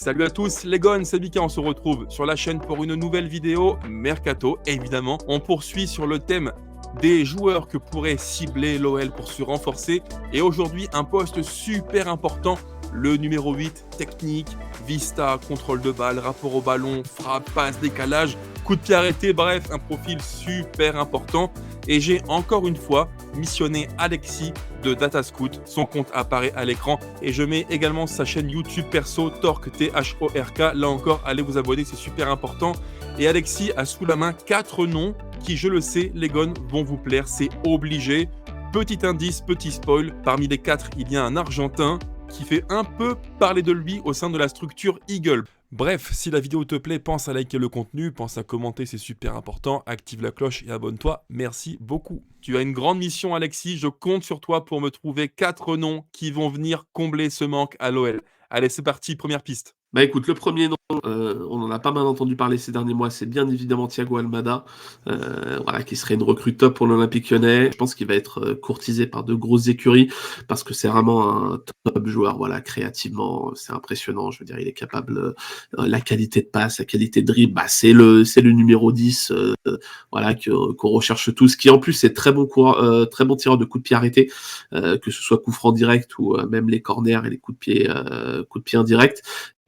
Salut à tous, les gones, c'est Mika, on se retrouve sur la chaîne pour une nouvelle vidéo Mercato. Évidemment, on poursuit sur le thème des joueurs que pourrait cibler l'OL pour se renforcer. Et aujourd'hui, un poste super important, le numéro 8, technique, vista, contrôle de balle, rapport au ballon, frappe, passe, décalage, coup de pied arrêté, bref, un profil super important. Et j'ai encore une fois missionné Alexis de Datascout. Son compte apparaît à l'écran et je mets également sa chaîne YouTube perso Torque THORK. Là encore, allez vous abonner, c'est super important. Et Alexis a sous la main 4 noms qui, je le sais, les gones vont vous plaire, c'est obligé. Petit indice, petit spoil, parmi les 4, il y a un Argentin qui fait un peu parler de lui au sein de la structure Eagle. Bref, si la vidéo te plaît, pense à liker le contenu, pense à commenter, c'est super important, active la cloche et abonne-toi, merci beaucoup. Tu as une grande mission Alexis, je compte sur toi pour me trouver 4 noms qui vont venir combler ce manque à l'OL. Allez, c'est parti, première piste. Bah écoute, le premier nom, on en a pas mal entendu parler ces derniers mois, c'est bien évidemment Thiago Almada, voilà, qui serait une recrue top pour l'Olympique Lyonnais. Je pense qu'il va être courtisé par de grosses écuries parce que c'est vraiment un top joueur, voilà, créativement, c'est impressionnant. Je veux dire, il est capable, la qualité de passe, la qualité de dribble, bah c'est le numéro 10, voilà, qu'on recherche tous, qui en plus est très bon coureur, très bon tireur de coups de pied arrêtés, que ce soit coup franc direct ou même les corners et les coups de pied indirects.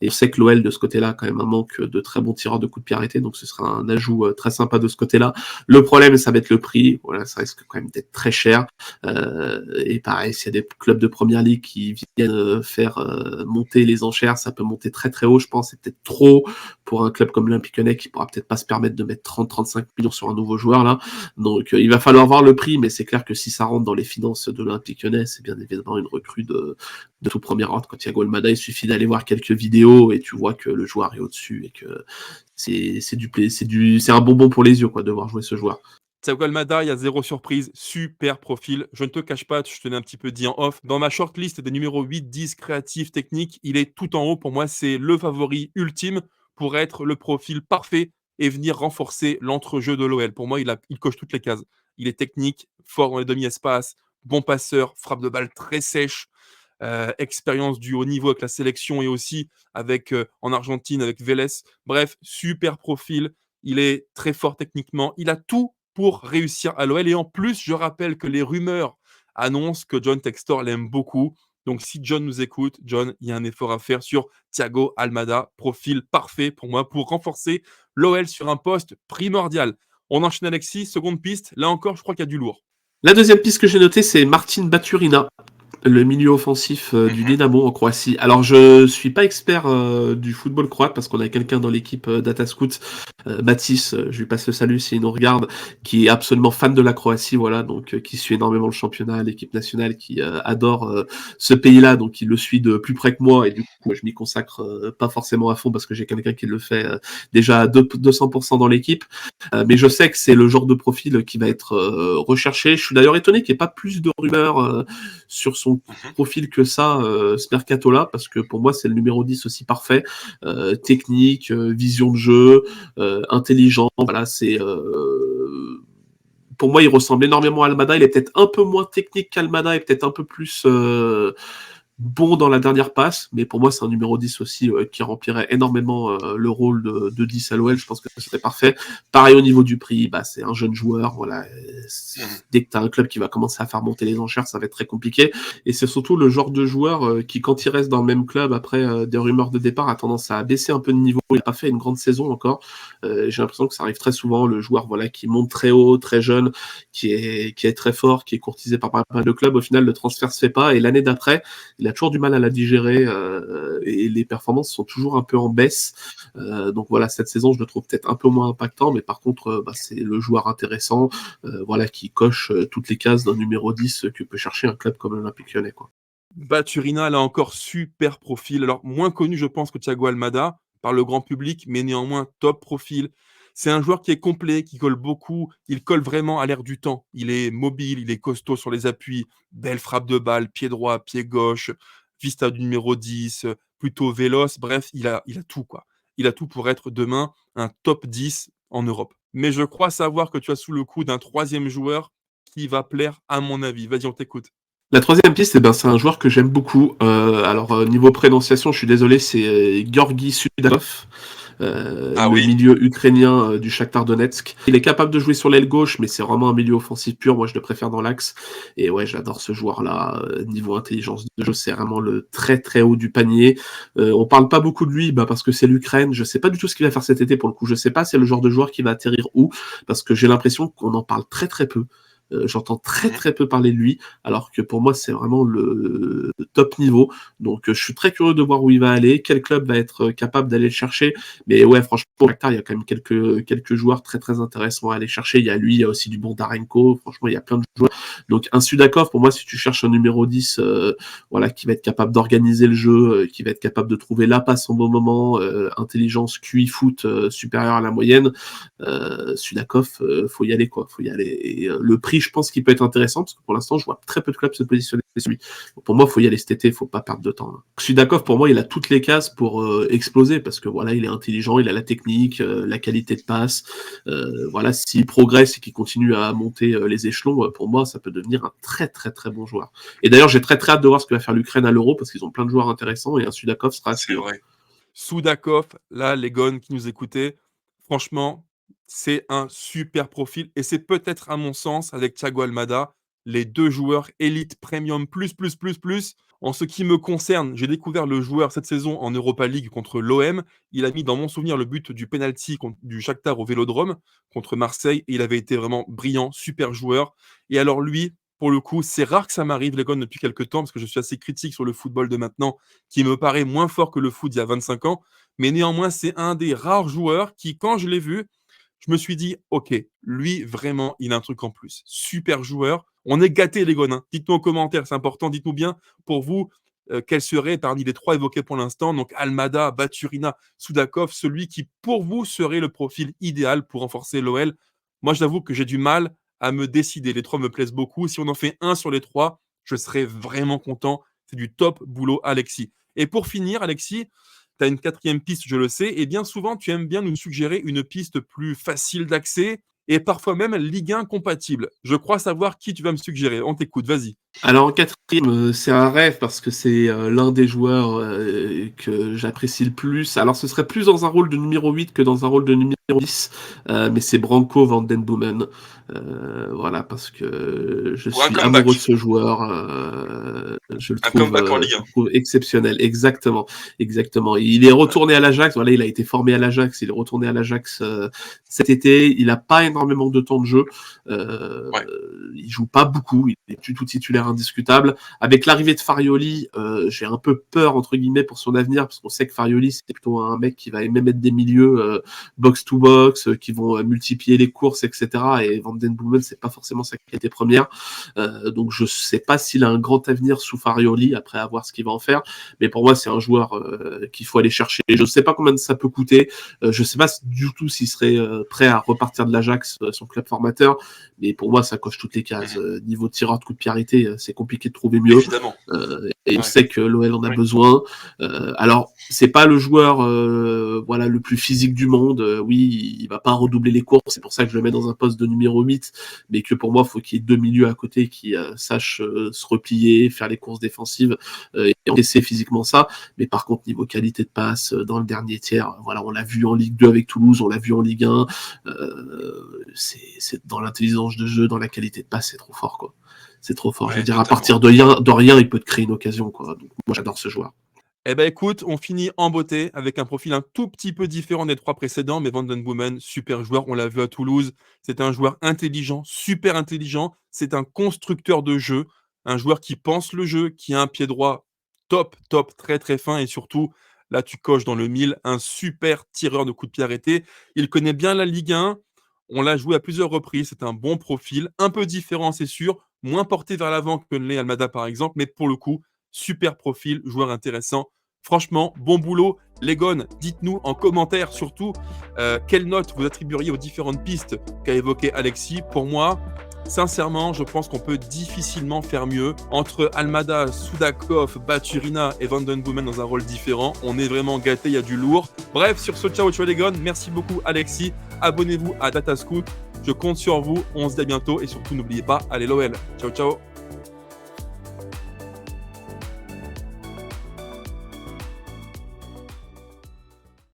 Et on sait que l'OL, de ce côté-là, quand même un manque de très bons tireurs de coups de pied arrêtés, donc ce sera un ajout très sympa de ce côté-là. Le problème, ça va être le prix. Voilà, ça risque quand même d'être très cher. Et pareil, s'il y a des clubs de première ligue qui viennent faire monter les enchères, ça peut monter très très haut, je pense. C'est peut-être trop pour un club comme l'Olympique Lyonnais qui pourra peut-être pas se permettre de mettre 30-35 millions sur un nouveau joueur là. Donc il va falloir voir le prix, mais c'est clair que si ça rentre dans les finances de l'Olympique Lyonnais, c'est bien évidemment une recrue de tout premier ordre. Quand Thiago Almada, il suffit d'aller voir quelques vidéos et tu vois que le joueur est au-dessus et que c'est un bonbon pour les yeux quoi de voir jouer ce joueur. Thiago Almada, il y a zéro surprise, super profil. Je ne te cache pas, je te l'ai un petit peu dit en off. Dans ma shortlist des numéros 8, 10 créatifs, techniques, il est tout en haut. Pour moi, c'est le favori ultime pour être le profil parfait et venir renforcer l'entrejeu de l'OL. Pour moi, il coche toutes les cases. Il est technique, fort dans les demi-espaces, bon passeur, frappe de balle très sèche, expérience du haut niveau avec la sélection et aussi avec en Argentine avec Vélez. Bref, super profil. Il est très fort techniquement. Il a tout pour réussir à l'OL. Et en plus, je rappelle que les rumeurs annoncent que John Textor l'aime beaucoup. Donc, si John nous écoute, John, il y a un effort à faire sur Thiago Almada, profil parfait pour moi pour renforcer l'OL sur un poste primordial. On enchaîne Alexis, seconde piste. Là encore, je crois qu'il y a du lourd. La deuxième piste que j'ai notée, c'est Martin Baturina, le milieu offensif du Dynamo en Croatie. Alors je suis pas expert du football croate parce qu'on a quelqu'un dans l'équipe Datascout, Mathis, je lui passe le salut s'il nous regarde, qui est absolument fan de la Croatie, voilà, donc qui suit énormément le championnat, l'équipe nationale, qui adore ce pays-là, donc il le suit de plus près que moi et du coup je m'y consacre pas forcément à fond parce que j'ai quelqu'un qui le fait déjà à 200% dans l'équipe, mais je sais que c'est le genre de profil qui va être recherché. Je suis d'ailleurs étonné qu'il n'y ait pas plus de rumeurs sur son profil que ça, ce mercato-là, parce que pour moi, c'est le numéro 10 aussi parfait. Technique, vision de jeu, intelligent. Voilà, c'est. Pour moi, il ressemble énormément à Almada. Il est peut-être un peu moins technique qu'Almada et peut-être un peu plus bon dans la dernière passe, mais pour moi, c'est un numéro 10 aussi qui remplirait énormément le rôle de 10 à l'OL. Je pense que ce serait parfait. Pareil au niveau du prix, bah, c'est un jeune joueur. Voilà. Dès que tu as un club qui va commencer à faire monter les enchères, ça va être très compliqué. Et c'est surtout le genre de joueur qui, quand il reste dans le même club, après des rumeurs de départ, a tendance à baisser un peu de niveau. Il n'a pas fait une grande saison encore. J'ai l'impression que ça arrive très souvent. Le joueur voilà, qui monte très haut, très jeune, qui est très fort, qui est courtisé par pas mal de clubs. Au final, le transfert se fait pas. Et l'année d'après, il a toujours du mal à la digérer et les performances sont toujours un peu en baisse. Donc voilà, cette saison, je le trouve peut-être un peu moins impactant, mais par contre, bah, c'est le joueur intéressant, voilà, qui coche toutes les cases d'un numéro 10 que peut chercher un club comme l'Olympique Lyonnais, quoi. Baturina, là encore, super profil. Alors, moins connu, je pense, que Thiago Almada par le grand public, mais néanmoins top profil. C'est un joueur qui est complet, qui colle beaucoup. Il colle vraiment à l'air du temps. Il est mobile, il est costaud sur les appuis. Belle frappe de balle, pied droit, pied gauche, vista du numéro 10, plutôt véloce. Bref, il a tout, quoi. Il a tout pour être demain un top 10 en Europe. Mais je crois savoir que tu as sous le coup d'un troisième joueur qui va plaire, à mon avis. Vas-y, on t'écoute. La troisième piste, c'est un joueur que j'aime beaucoup. Alors, niveau prononciation, je suis désolé, c'est Georgi Sudakov. Le Oui. milieu ukrainien du Shakhtar Donetsk. Il est capable de jouer sur l'aile gauche, mais c'est vraiment un milieu offensif pur. Moi, je le préfère dans l'axe. Et ouais, j'adore ce joueur-là. Niveau intelligence de jeu, c'est vraiment le très très haut du panier. On parle pas beaucoup de lui, parce que c'est l'Ukraine. Je sais pas du tout ce qu'il va faire cet été pour le coup. Je sais pas, c'est le genre de joueur qui va atterrir où, parce que j'ai l'impression qu'on en parle très très peu. J'entends très très peu parler de lui, alors que pour moi c'est vraiment le top niveau. Donc je suis très curieux de voir où il va aller, quel club va être capable d'aller le chercher. Mais ouais, franchement, au Shakhtar, il y a quand même quelques joueurs très très intéressants à aller chercher. Il y a lui, il y a aussi du Bondarenko. Franchement, il y a plein de joueurs. Donc un Sudakov, pour moi, si tu cherches un numéro 10, qui va être capable d'organiser le jeu, qui va être capable de trouver la passe au bon moment, intelligence, QI foot supérieure à la moyenne, Sudakov, faut y aller quoi. Faut y aller. Et le prix, je pense qu'il peut être intéressant parce que pour l'instant, je vois très peu de clubs se positionner sur lui. Donc, pour moi, faut y aller cet été, faut pas perdre de temps. Sudakov, pour moi, il a toutes les cases pour exploser parce que voilà, il est intelligent, il a la technique, la qualité de passe. Voilà, s'il progresse et qu'il continue à monter les échelons, pour moi, ça peut devenir un très très très bon joueur. Et d'ailleurs, j'ai très très hâte de voir ce que va faire l'Ukraine à l'Euro parce qu'ils ont plein de joueurs intéressants et un Sudakov sera assez. C'est vrai. Sudakov, là, les gones qui nous écoutaient, franchement, c'est un super profil. Et c'est peut-être, à mon sens, avec Thiago Almada, les deux joueurs élite premium plus. En ce qui me concerne, j'ai découvert le joueur cette saison en Europa League contre l'OM. Il a mis dans mon souvenir le but du penalty du Shakhtar au Vélodrome contre Marseille. Et il avait été vraiment brillant, super joueur. Et alors lui, pour le coup, c'est rare que ça m'arrive, les gars, depuis quelques temps, parce que je suis assez critique sur le football de maintenant, qui me paraît moins fort que le foot d'il y a 25 ans. Mais néanmoins, c'est un des rares joueurs qui, quand je l'ai vu, je me suis dit, OK, lui, vraiment, il a un truc en plus. Super joueur. On est gâtés, les gars. Dites-nous en commentaire, c'est important. Dites-nous bien, pour vous, quel serait parmi les trois évoqués pour l'instant, donc Almada, Baturina, Sudakov, celui qui, pour vous, serait le profil idéal pour renforcer l'OL. Moi, j'avoue que j'ai du mal à me décider. Les trois me plaisent beaucoup. Si on en fait un sur les trois, je serais vraiment content. C'est du top boulot, Alexis. Et pour finir, Alexis, tu as une quatrième piste, je le sais, et bien souvent, tu aimes bien nous suggérer une piste plus facile d'accès et parfois même Ligue 1 compatible. Je crois savoir qui tu vas me suggérer. On t'écoute, vas-y. Alors en quatrième, c'est un rêve parce que c'est l'un des joueurs que j'apprécie le plus. Alors ce serait plus dans un rôle de numéro 8 que dans un rôle de numéro 10, mais c'est Branko van den Boomen. Voilà, parce que je suis amoureux de ce joueur. Je le trouve exceptionnel. Exactement. Il est retourné à l'Ajax. Voilà, il a été formé à l'Ajax. Il est retourné à l'Ajax cet été. Il n'a pas énormément de temps de jeu. Il joue pas beaucoup. Il est du tout titulaire indiscutable. Avec l'arrivée de Farioli, j'ai un peu peur entre guillemets pour son avenir parce qu'on sait que Farioli c'est plutôt un mec qui va aimer mettre des milieux box to box, qui vont multiplier les courses, etc. Et Van den Boomen c'est pas forcément sa qualité première. Donc je sais pas s'il a un grand avenir sous Farioli après à voir ce qu'il va en faire. Mais pour moi c'est un joueur qu'il faut aller chercher. Je sais pas combien ça peut coûter. Je sais pas du tout s'il serait prêt à repartir de l'Ajax, son club formateur. Mais pour moi ça coche toutes les cases. Niveau tireur de coup de pied arrêté, c'est compliqué de trouver mieux. Évidemment. Et on sait que l'OL en a besoin. Alors, c'est pas le joueur le plus physique du monde. Oui, il va pas redoubler les courses. C'est pour ça que je le mets dans un poste de numéro 8. Mais que pour moi, il faut qu'il y ait deux milieux à côté qui sachent se replier, faire les courses défensives et encaisser physiquement ça. Mais par contre, niveau qualité de passe, dans le dernier tiers, voilà, on l'a vu en Ligue 2 avec Toulouse, on l'a vu en Ligue 1. C'est dans l'intelligence de jeu, dans la qualité de passe, c'est trop fort, quoi. C'est trop fort. Je veux dire, à partir de rien, il peut te créer une occasion, quoi. Donc, moi, j'adore ce joueur. Eh ben écoute, on finit en beauté avec un profil un tout petit peu différent des trois précédents, mais Van den Boomen, super joueur, on l'a vu à Toulouse. C'est un joueur intelligent, super intelligent. C'est un constructeur de jeu, un joueur qui pense le jeu, qui a un pied droit top, très très fin et surtout, là tu coches dans le mille, un super tireur de coups de pied arrêtés. Il connaît bien la Ligue 1, on l'a joué à plusieurs reprises, c'est un bon profil, un peu différent c'est sûr, moins porté vers l'avant que ne l'est Almada par exemple, mais pour le coup, super profil, joueur intéressant. Franchement, bon boulot. Les gones, dites-nous en commentaire surtout quelle note vous attribueriez aux différentes pistes qu'a évoqué Alexis. Pour moi, sincèrement, je pense qu'on peut difficilement faire mieux. Entre Almada, Sudakov, Baturina et Van den Boomen dans un rôle différent, on est vraiment gâtés, il y a du lourd. Bref, sur ce, ciao les gones. Merci beaucoup Alexis. Abonnez-vous à Datascout. Je compte sur vous. On se dit à bientôt et surtout n'oubliez pas, allez l'OL. Ciao.